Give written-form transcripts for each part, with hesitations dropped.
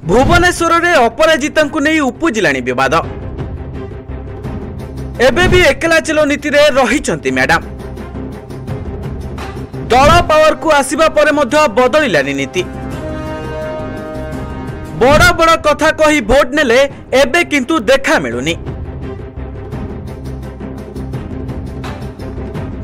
भुवनेश्वर में अपराजिता नहीं उपजिला बद एबे भी एकला चलो नीति रे रही मैडम दल पावर को आसीबा परे मध्य बदलिलानी नीति बड़ बड़ कथा कही भोट नेले एबे किंतु देखा मिलुनी।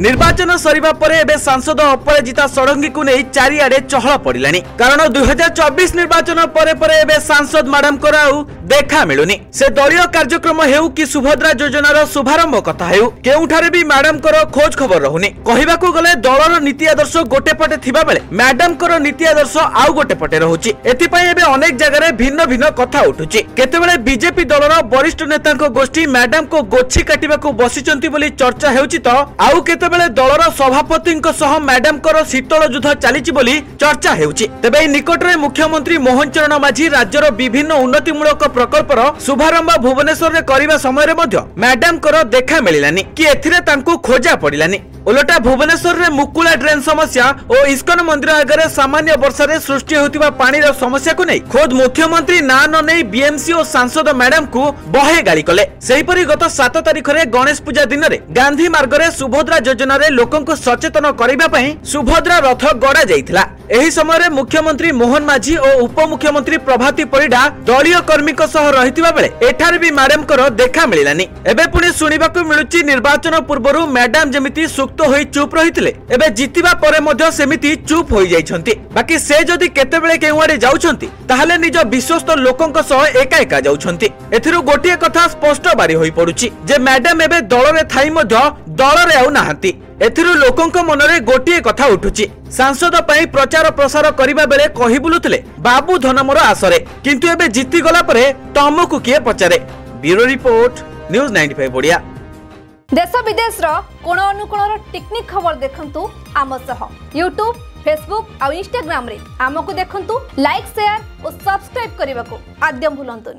निर्वाचन सरिबा परे एबे सांसद अपराजिता षडंगी को नहीं चारिआडे चहल पड़िलानी कारण 2024 निर्वाचन परे परे एबे सांसद मैडम को देखा मिलुनी। से दलीय कार्यक्रम हेउ कि सुभद्रा योजनार शुभारंभ कथा हेउ केउठारे भी मैडम को खोज खबर रहुनी। कहबाकू गले दलर नीति आदर्श गोटे पटे थिबा बेले मैडम को नीति आदर्श आउ गोटे पटे रहुची। एथिपई एबे अनेक जगह भिन्न भिन्न कथा उठुची। केतेबेले बीजेपी दलर वरिष्ठ नेतांको गोष्ठी मैडम को गोछी काटिबाकू बसिचंती बोली चर्चा हेउची तो आउ केतेबेले दलर सभापति मैडम को शीतल युद्ध चली बोली चर्चा हेउची। तेबे निकटरे मुख्यमंत्री मोहन चरण माझी राज्यर विभिन्न उन्नतिमूलक प्रकल्पर शुभारंभ भुवनेश्वर रे करिबा समय रे मध्य मैडम को देखा मिलिलानी कि एथिरे तांको खोजा पड़िलानी। उलटा भुवनेश्वर रे मुकुला ड्रेन समस्या और इस्कन मंदिर आगे सामान्य वर्षा रे सृष्टि होतिबा पानी रो समस्या को नहीं खोद मुख्यमंत्री ना न नहीं बीएमसी और सांसद मैडम को बहे गाली कले। सेहीपरि गत 7 तारिख रे गणेश पूजा दिन रे गांधी मार्ग रे सुभद्रा योजना रे लोकन को सचेतन करिबा पई सुभद्रा रथ गड़ा जाइथिला। एही समय रे मुख्यमंत्री मोहन माझी और उपमुख्यमंत्री प्रभाती परिडा दलीय कर्मी को सह रहितिबा बेले एठार भी मैडम को देखा मिलिलानी। एबे पुणी सुनिबाकू मिलुची निर्वाचन पूर्वरु मैडम जेमिति सुक्त होई चुप रहितिले एबे जितिबा परे मध्य सेमिति चुप होई जाइछंती। बाकी से जदि केतेबेले केउआडे जाउछंती ताहाले निज विश्वस्त लोकंक सह एका एका जाउछंती। एथिरु गोटिए कथा स्पष्ट बारी होई पडुची जे मैडम एबे दलरे थाई मध्य दलरे आउ नाहंती। एथिरु लोकंक मनरे गोटिए कथा उठुची सांसद पई प्रचार प्रसार करिबा बेले कहि बुलुतले बाबू धनमर आसरे किंतु एबे जिति गला परे तमकु किए पचारे। Bureau report news 95 Odia. देश विदेश रो कोण अनुकोण टेक्निक खबर देखंतु आम सह यूट्यूब फेसबुक और इंस्टाग्राम रे आमको देखंतु लाइक शेयर और सब्सक्राइब करने को आद्यम भूलंतुनी।